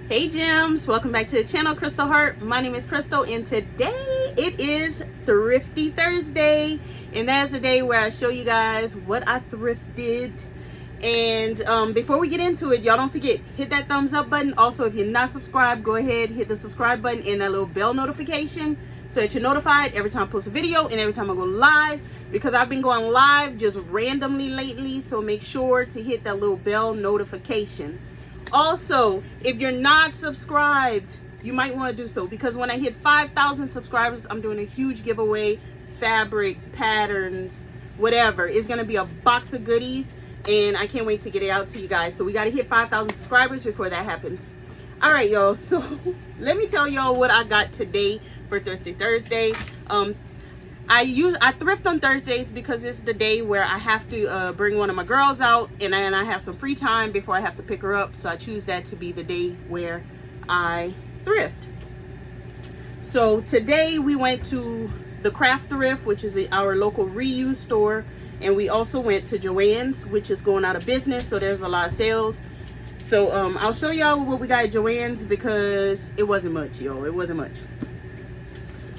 Hey gems, welcome back to the channel, Crystal Heart. My name is Crystal and today it is Thrifty Thursday, and that's the day where I show you guys what I thrifted. And before we get into it, y'all don't forget, hit that thumbs up button. Also, if you're not subscribed, go ahead, hit the subscribe button and that little bell notification so that you're notified every time I post a video and every time I go live, because I've been going live just randomly lately. So make sure to hit that little bell notification. Also, if you're not subscribed, you might want to do so, because when I hit 5,000 subscribers, I'm doing a huge giveaway, fabric, patterns, whatever. It's going to be a box of goodies, and I can't wait to get it out to you guys. So we got to hit 5,000 subscribers before that happens. All right, y'all. So let me tell y'all what I got today for Thrifty Thursday. I thrift on Thursdays because it's the day where I have to bring one of my girls out, and then I have some free time before I have to pick her up. So I choose that to be the day where I thrift. So today we went to the Craft Thrift, which is our local reuse store, and we also went to JoAnns, which is going out of business. So there's a lot of sales. So I'll show y'all what we got at JoAnns, because it wasn't much, y'all. It wasn't much.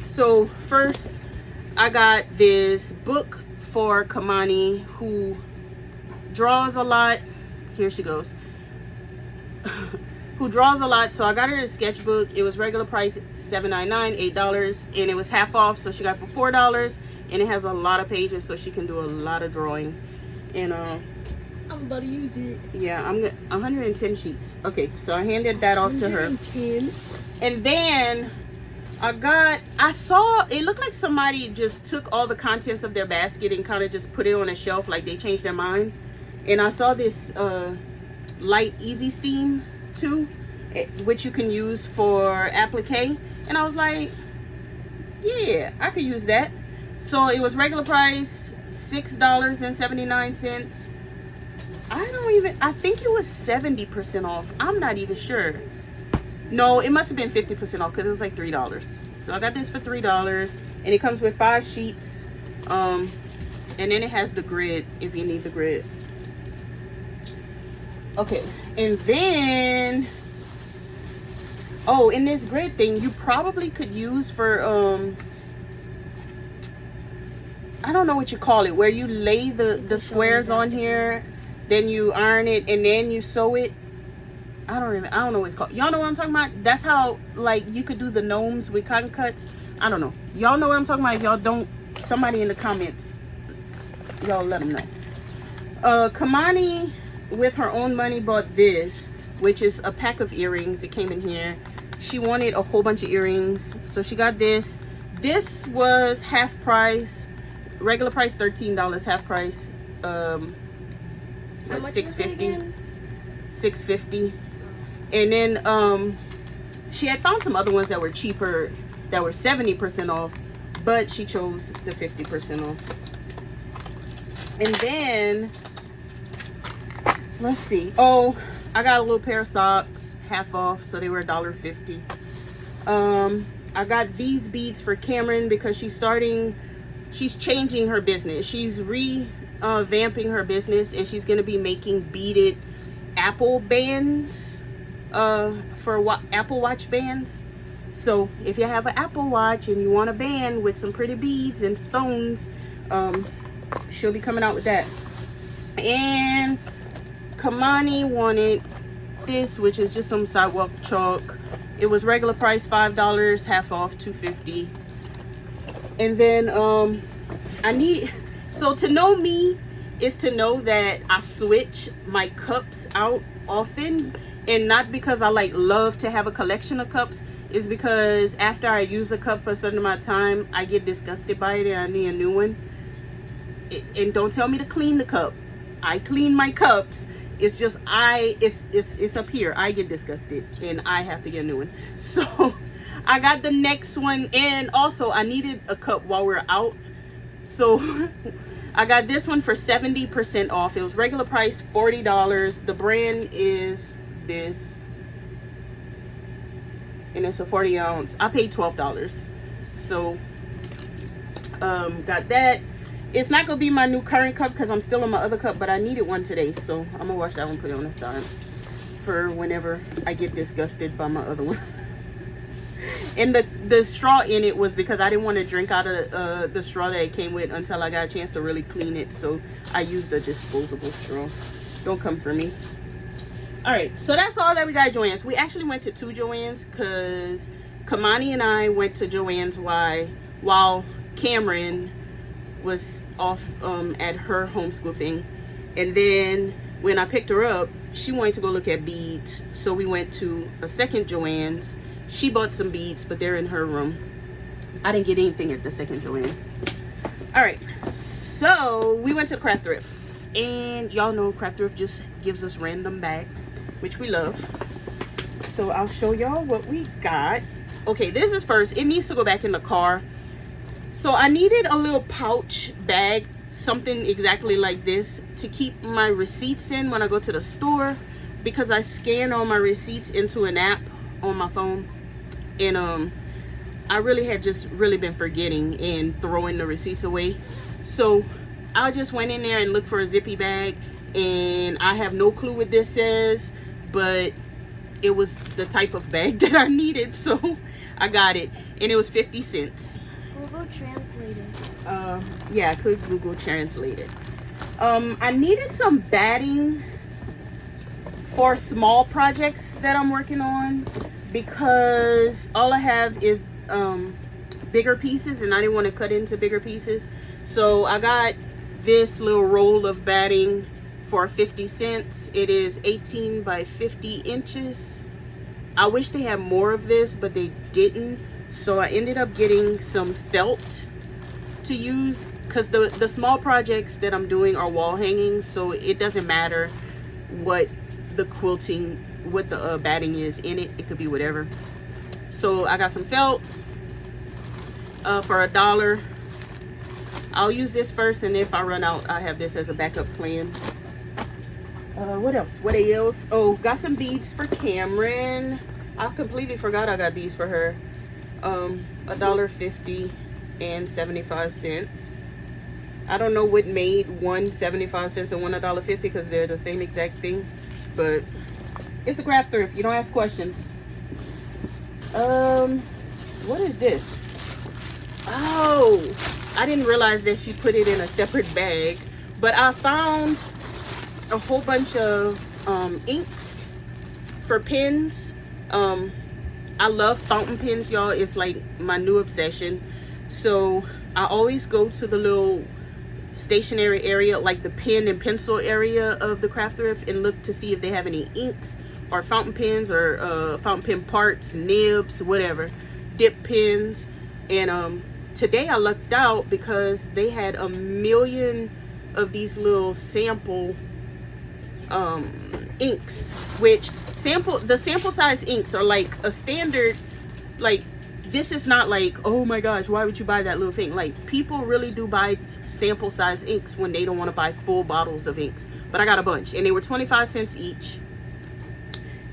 So first, I got this book for Kamani, who draws a lot. Here she goes. Who draws a lot. So I got her a sketchbook. It was regular price $7.99, $8, and it was half off, so she got it for $4. And it has a lot of pages, so she can do a lot of drawing. And I'm about to use it. Yeah, I'm 110 sheets. Okay, so I handed that off to her. And then I saw, it looked like somebody just took all the contents of their basket and kind of just put it on a shelf, like they changed their mind. And I saw this light easy steam too, which you can use for applique. And I was like, yeah, I could use that. So it was regular price $6.79. I think it was 70% off. I'm not even sure. No, it must have been 50% off, because it was like $3. So I got this for $3, and it comes with 5 sheets. And then it has the grid if you need the grid. Okay, and then in this grid thing, you probably could use for I don't know what you call it, where you lay the squares on here, then you iron it, and then you sew it. I don't know what it's called. Y'all know what I'm talking about? That's how, like, you could do the gnomes with cotton cuts. I don't know. Y'all know what I'm talking about. If y'all don't, somebody in the comments, y'all let them know. Kamani, with her own money, bought this, which is a pack of earrings. It came in here. She wanted a whole bunch of earrings, so she got this. This was half price. Regular price $13, half price like $6.50. $6.50. And then she had found some other ones that were cheaper, that were 70% off, but she chose the 50% off. And then let's see, I got a little pair of socks, half off, so they were $1.50. I got these beads for Cameron, because she's changing her business. She's revamping her business, and she's going to be making beaded Apple bands, for Apple Watch bands. So if you have an Apple Watch and you want a band with some pretty beads and stones, she'll be coming out with that. And Kamani wanted this, which is just some sidewalk chalk. It was regular price $5, half off $2.50. And then so to know me is to know that I switch my cups out often, and not because I love to have a collection of cups. It's because after I use a cup for a certain amount of time, I get disgusted by it and I need a new one. And don't tell me to clean the cup. I clean my cups. It's just it's up here. I get disgusted and I have to get a new one. So I got the next one, and also I needed a cup while we're out. So I got this one for 70% off. It was regular price $40. The brand is this, and it's a 40 ounce. I paid $12. So got that. It's not gonna be my new current cup because I'm still on my other cup, but I needed one today, so I'm gonna wash that one, put it on the side. for whenever I get disgusted by my other one. And the straw in it was because I didn't want to drink out of the straw that it came with until I got a chance to really clean it. So I used a disposable straw. Don't come for me. All right, so that's all that we got at JoAnns. We actually went to 2 JoAnns because Kamani and I went to JoAnns while Cameron was off at her homeschool thing. And then when I picked her up, she wanted to go look at beads. So we went to a second JoAnns. She bought some beads, but they're in her room. I didn't get anything at the second JoAnns. All right, so we went to Craft Thrift. And y'all know Craft Thrift just gives us random bags, which we love. So I'll show y'all what we got. Okay, this is first. It needs to go back in the car. So I needed a little pouch bag, something exactly like this, to keep my receipts in when I go to the store, because I scan all my receipts into an app on my phone. And I really had just been forgetting and throwing the receipts away. So I just went in there and looked for a zippy bag, and I have no clue what this says, but it was the type of bag that I needed, so I got it, and it was 50 cents. Google Translate it. Yeah, I could Google Translate it. I needed some batting for small projects that I'm working on, because all I have is bigger pieces, and I didn't want to cut into bigger pieces. So I got this little roll of batting for 50 cents. It is 18 by 50 inches. I wish they had more of this, but they didn't. So I ended up getting some felt to use, because the small projects that I'm doing are wall hangings, so it doesn't matter what the quilting, what the batting is in it. It could be whatever. So I got some felt for $1. I'll use this first, and if I run out, I have this as a backup plan. What else? What else? Oh, got some beads for Cameron. I completely forgot I got these for her. $1.50 and 75 cents. I don't know what made one 75 cents and one $1.50, because they're the same exact thing, but it's a Craft Thrift. You don't ask questions. What is this? Oh, I didn't realize that she put it in a separate bag, but I found a whole bunch of inks for pens. I love fountain pens, y'all. It's like my new obsession. So I always go to the little stationery area, like the pen and pencil area of the Craft Thrift, and look to see if they have any inks or fountain pens or fountain pen parts, nibs, whatever, dip pens. And today I lucked out because they had a million of these little sample inks, which the sample size inks are like a standard. Like, this is not like, oh my gosh, why would you buy that little thing? Like, people really do buy sample size inks when they don't want to buy full bottles of inks. But I got a bunch, and they were 25 cents each.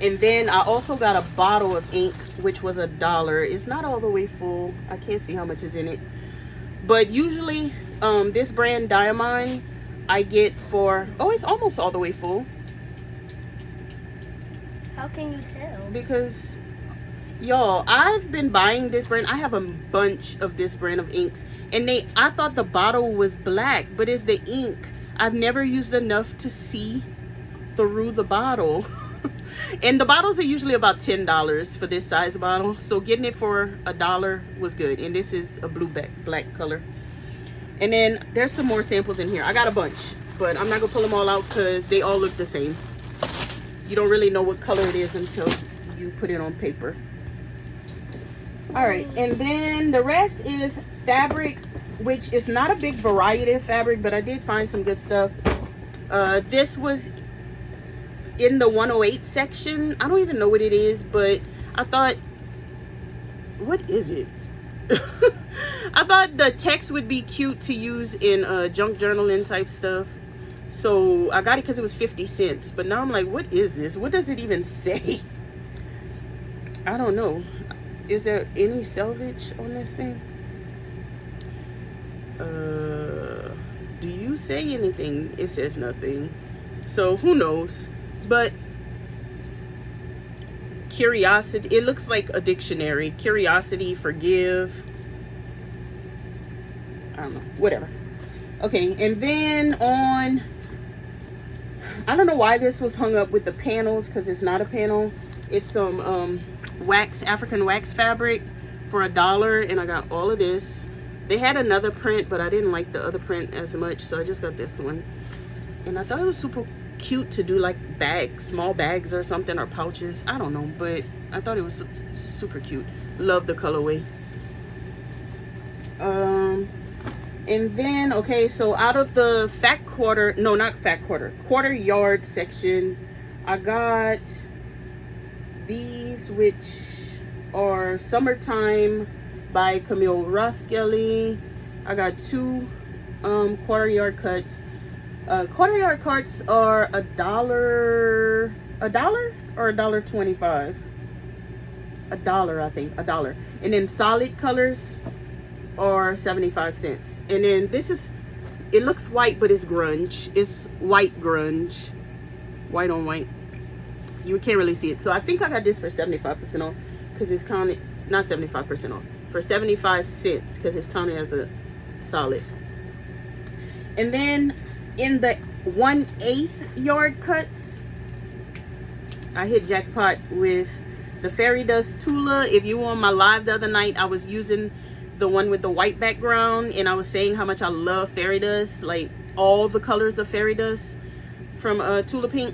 And then I also got a bottle of ink, which was $1. It's not all the way full. I can't see how much is in it, but usually this brand Diamond I get for, oh, it's almost all the way full. How can you tell? Because, y'all, I've been buying this brand. I have a bunch of this brand of inks, and I thought the bottle was black, but it's the ink. I've never used enough to see through the bottle. And the bottles are usually about $10 for this size bottle, so getting it for $1 was good. And this is a blue black color. And then there's some more samples in here. I got a bunch, but I'm not gonna pull them all out because they all look the same. You don't really know what color it is until you put it on paper. All right, and then the rest is fabric, which is not a big variety of fabric, but I did find some good stuff. This was in the 108 section. I don't even know what it is, but I thought, what is it? I thought the text would be cute to use in junk journaling type stuff. So I got it because it was 50 cents. But now I'm like, what is this? What does it even say? I don't know. Is there any selvage on this thing? Do you say anything? It says nothing. So who knows? But Curiosity. It looks like a dictionary. Curiosity, forgive. I don't know. Whatever. Okay, and then on, I don't know why this was hung up with the panels, because it's not a panel. It's some wax, African wax fabric for $1, and I got all of this. They had another print, but I didn't like the other print as much, so I just got this one. And I thought it was super cute to do like bags, small bags or something, or pouches. I don't know, but I thought it was super cute. Love the colorway. And then, okay, so out of the quarter yard section, I got these, which are Summertime by Camille Roskelley. I got 2 quarter yard cuts. Quarter yard cuts are $1 or $1.25. $1, I think, $1. And then solid colors are 75 cents. And then this is, it looks white, but it's grunge. It's white grunge, white on white. You can't really see it. So I think I got this for 75% off, because it's counted, not 75% off, for 75 cents, because it's counted as a solid. And then in the 1/8 yard cuts, I hit jackpot with the Fairy Dust Tula. If you were on my live the other night, I was using the one with the white background, and I was saying how much I love fairy dust, like all the colors of fairy dust from Tula Pink.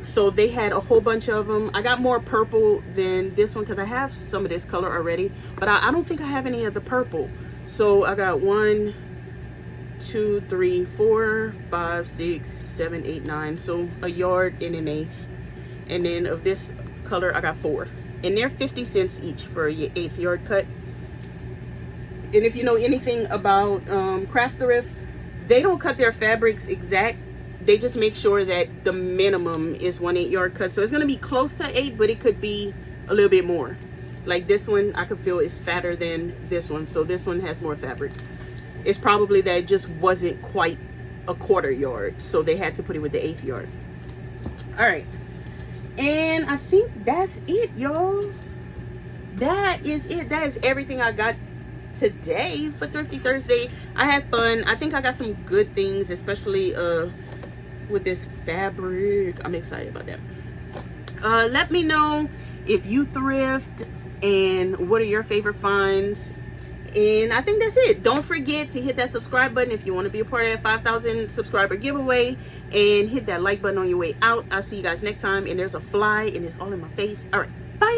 So they had a whole bunch of them. I got more purple than this one, because I have some of this color already, but I don't think I have any of the purple. So I got 1, 2, 3, 4, 5, 6, 7, 8, 9. So a yard and 1/8. And then of this color, I got 4. And they're 50 cents each for your 1/8 yard cut. And if you know anything about craft thrift, they don't cut their fabrics exact. They just make sure that the minimum is 1/8 yard cut. So it's going to be close to 8, but it could be a little bit more. Like this one, I could feel is fatter than this one. So this one has more fabric. It's probably that it just wasn't quite a quarter yard. So they had to put it with the 1/8 yard. All right. And I think that's it, y'all. That is it. That is everything I got today for Thrifty Thursday. I had fun. I think I got some good things, especially with this fabric. I'm excited about that. Let me know if you thrift and what are your favorite finds. And I think that's it. Don't forget to hit that subscribe button if you want to be a part of that 5,000 subscriber giveaway, and hit that like button on your way out. I'll see you guys next time. And there's a fly and it's all in my face. All right, bye.